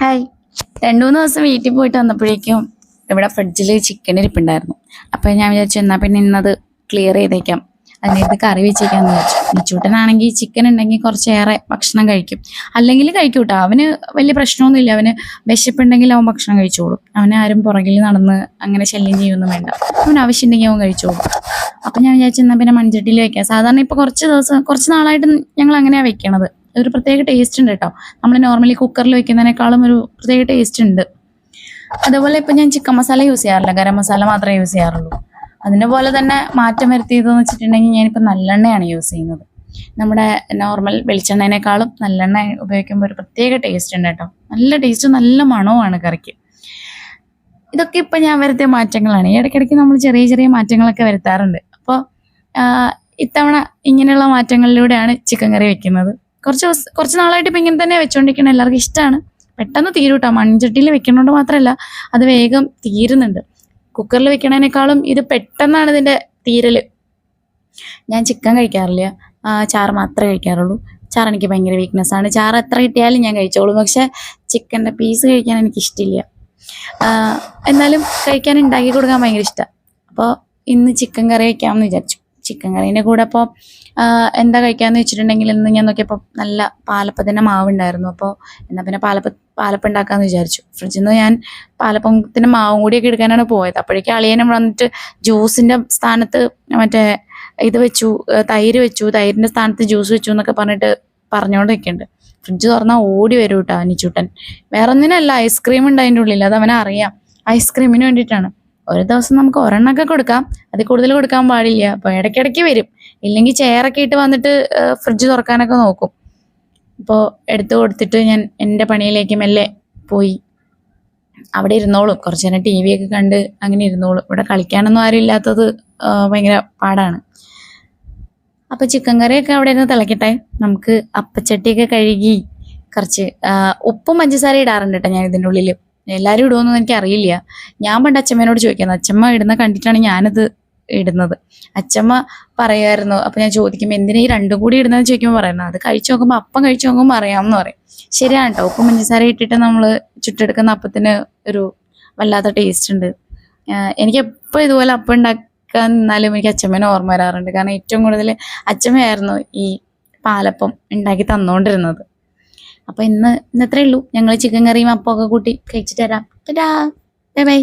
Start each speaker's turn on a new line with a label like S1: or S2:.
S1: Hi. 2-3 ദിവസം വീട്ടിൽ പോയിട്ട് വന്നപ്പോഴേക്കും ഇവിടെ ഫ്രിഡ്ജിൽ ചിക്കൻ ഇരിപ്പുണ്ടായിരുന്നു. അപ്പോൾ ഞാൻ വിചാരിച്ചു എന്നാൽ പിന്നെ ഇന്നത് ക്ലിയർ ചെയ്തേക്കാം, അതിനകത്ത് കറി വെച്ചേക്കാന്ന് വിചാരിച്ചു. നിച്ചൂട്ടനാണെങ്കിൽ ചിക്കൻ ഉണ്ടെങ്കിൽ കുറച്ചേറെ ഭക്ഷണം കഴിക്കും, അല്ലെങ്കിൽ കഴിക്കും കേട്ടോ. അവന് വലിയ പ്രശ്നമൊന്നുമില്ല. അവന് വിശപ്പുണ്ടെങ്കിൽ അവൻ ഭക്ഷണം കഴിച്ചോളും. അവന് ആരും പുറകിൽ നടന്ന് അങ്ങനെ ശല്യം ചെയ്യുമൊന്നും വേണ്ട. അവന് ആവശ്യമുണ്ടെങ്കിൽ അവൻ കഴിച്ചോളും. അപ്പം ഞാൻ വിചാരിച്ചു എന്നാൽ പിന്നെ മൺചട്ടിയിൽ വെക്കാം. സാധാരണ ഇപ്പോൾ കുറച്ച് നാളായിട്ട് ഞങ്ങൾ അങ്ങനെയാണ് വെക്കണത്. ഒരു പ്രത്യേക ടേസ്റ്റ് ഉണ്ട് കേട്ടോ. നമ്മൾ നോർമലി കുക്കറിൽ വെക്കുന്നതിനേക്കാളും ഒരു പ്രത്യേക ടേസ്റ്റ് ഉണ്ട്. അതുപോലെ ഇപ്പം ഞാൻ ചിക്കൻ മസാല യൂസ് ചെയ്യാറില്ല, ഗരം മസാല മാത്രമേ യൂസ് ചെയ്യാറുള്ളൂ. അതിനെ പോലെ തന്നെ മാറ്റം വരുത്തിയതെന്ന് വെച്ചിട്ടുണ്ടെങ്കിൽ ഞാനിപ്പോൾ നല്ലെണ്ണയാണ് യൂസ് ചെയ്യുന്നത്. നമ്മുടെ നോർമൽ വെളിച്ചെണ്ണേനേക്കാളും നല്ലെണ്ണ ഉപയോഗിക്കുമ്പോൾ ഒരു പ്രത്യേക ടേസ്റ്റ് ഉണ്ട് കേട്ടോ. നല്ല ടേസ്റ്റ്, നല്ല മണവുമാണ് കറിക്ക്. ഇതൊക്കെ ഇപ്പം ഞാൻ വരുത്തിയ മാറ്റങ്ങളാണ്. ഈ ഇടയ്ക്കിടയ്ക്ക് നമ്മൾ ചെറിയ ചെറിയ മാറ്റങ്ങളൊക്കെ വരുത്താറുണ്ട്. അപ്പോൾ ഇത്തവണ ഇങ്ങനെയുള്ള മാറ്റങ്ങളിലൂടെയാണ് ചിക്കൻ കറി വെക്കുന്നത്. കുറച്ച് നാളായിട്ട് ഇപ്പം ഇങ്ങനെ തന്നെ വെച്ചുകൊണ്ടിരിക്കണം. എല്ലാവർക്കും ഇഷ്ടമാണ്. പെട്ടെന്ന് തീരും കേട്ടോ. മൺചട്ടിയിൽ വെക്കുന്നതുകൊണ്ട് മാത്രമല്ല, അത് വേഗം തീരുന്നുണ്ട്. കുക്കറിൽ വെക്കണതിനേക്കാളും ഇത് പെട്ടെന്നാണ് ഇതിൻ്റെ തീരൽ. ഞാൻ ചിക്കൻ കഴിക്കാറില്ല, ചാറ് മാത്രമേ കഴിക്കാറുള്ളൂ. ചാറ് എനിക്ക് ഭയങ്കര വീക്ക്നെസ്സാണ്. ചാറ് എത്ര കിട്ടിയാലും ഞാൻ കഴിച്ചോളൂ. പക്ഷേ ചിക്കൻ്റെ പീസ് കഴിക്കാൻ എനിക്കിഷ്ടമില്ല. എന്നാലും കഴിക്കാൻ ഉണ്ടാക്കി കൊടുക്കാൻ ഭയങ്കര ഇഷ്ടമാണ്. അപ്പോൾ ഇന്ന് ചിക്കൻ കറി വയ്ക്കാമെന്ന് വിചാരിച്ചു. ചിക്കൻ കറീൻ്റെ കൂടെ അപ്പോൾ എന്താ കഴിക്കാമെന്ന് വെച്ചിട്ടുണ്ടെങ്കിൽ ഇന്ന് ഞാൻ നോക്കിയപ്പോൾ നല്ല പാലപ്പത്തിൻ്റെ മാവുണ്ടായിരുന്നു. അപ്പോൾ എന്നാൽ പിന്നെ പാലപ്പം ഉണ്ടാക്കാമെന്ന് വിചാരിച്ചു. ഫ്രിഡ്ജിൽ നിന്ന് ഞാൻ പാലപ്പത്തിൻ്റെ മാവും കൂടിയൊക്കെ എടുക്കാനാണ് പോയത്. അപ്പോഴേക്കും അളിയനും വന്നിട്ട് ജ്യൂസിൻ്റെ സ്ഥാനത്ത് മറ്റേ ഇത് വെച്ചു, തൈര് വെച്ചു, തൈരിൻ്റെ സ്ഥാനത്ത് ജ്യൂസ് വെച്ചു എന്നൊക്കെ പറഞ്ഞുകൊണ്ട് നിൽക്കുന്നുണ്ട്. ഫ്രിഡ്ജ് തുറന്നാൽ ഓടി വരും കേട്ടോ നിച്ചൂട്ടൻ. വേറെ ഒന്നിനല്ല, ഐസ്ക്രീം ഉണ്ട് അതിൻ്റെ ഉള്ളിൽ. അത് അവനറിയാം, ഐസ്ക്രീമിന് വേണ്ടിയിട്ടാണ്. ഒരു ദിവസം നമുക്ക് ഒരെണ്ണമൊക്കെ കൊടുക്കാം, അതിൽ കൂടുതൽ കൊടുക്കാൻ പാടില്ല. അപ്പോൾ ഇടയ്ക്കിടയ്ക്ക് വരും. ഇല്ലെങ്കിൽ ചെയറൊക്കെ ഇട്ട് വന്നിട്ട് ഫ്രിഡ്ജ് തുറക്കാനൊക്കെ നോക്കും. ഇപ്പോൾ എടുത്തു കൊടുത്തിട്ട് ഞാൻ എൻ്റെ പണിയിലേക്ക് മെല്ലെ പോയി. അവിടെ ഇരുന്നോളും, കുറച്ച് നേരം ടി വി ഒക്കെ കണ്ട് അങ്ങനെ ഇരുന്നോളും. ഇവിടെ കളിക്കാനൊന്നും ആരും ഇല്ലാത്തത് ഭയങ്കര പാടാണ്. അപ്പോൾ ചിക്കൻ കറിയൊക്കെ അവിടെ ഇരുന്ന് തിളക്കട്ടെ. നമുക്ക് അപ്പച്ചട്ടിയൊക്കെ കഴുകി കുറച്ച് ഉപ്പും പഞ്ചസാര ഇടാറുണ്ട് കേട്ടോ ഞാൻ ഇതിൻ്റെ ഉള്ളിൽ. എല്ലാവരും ഇടുമെന്നൊന്നും എനിക്കറിയില്ല. ഞാൻ പണ്ട് അച്ഛമ്മേനോട് ചോദിക്കുന്നത്, അച്ഛമ്മ ഇടുന്ന കണ്ടിട്ടാണ് ഞാനിത് ഇടുന്നത്. അച്ഛമ്മ പറയുമായിരുന്നു. അപ്പോൾ ഞാൻ ചോദിക്കുമ്പോൾ എന്തിനാ ഈ രണ്ടും കൂടി ഇടുന്നതെന്ന് ചോദിക്കുമ്പോൾ പറയുന്നത്, അത് കഴിച്ചു നോക്കുമ്പോൾ അപ്പം കഴിച്ചു നോക്കുമ്പോൾ അറിയാമെന്ന് പറയും. ശരിയാണ് കേട്ടോ. ഉപ്പും പഞ്ചസാര ഇട്ടിട്ട് നമ്മൾ ചുട്ടെടുക്കുന്ന അപ്പത്തിന് ഒരു വല്ലാത്ത ടേസ്റ്റ് ഉണ്ട്. എനിക്കെപ്പോൾ ഇതുപോലെ അപ്പം ഉണ്ടാക്കാൻ നിന്നാലും എനിക്ക് അച്ഛമ്മേനെ ഓർമ്മ വരാറുണ്ട്. കാരണം ഏറ്റവും കൂടുതൽ അച്ഛമ്മയായിരുന്നു ഈ പാലപ്പം ഉണ്ടാക്കി തന്നുകൊണ്ടിരുന്നത്. അപ്പോൾ ഇന്നത്രേ ഉള്ളൂ. ഞങ്ങൾ ചിക്കൻ കറിയും അപ്പമൊക്കെ കൂട്ടി കഴിച്ചിട്ട് വരാം. ടാ, ബൈ ബൈ.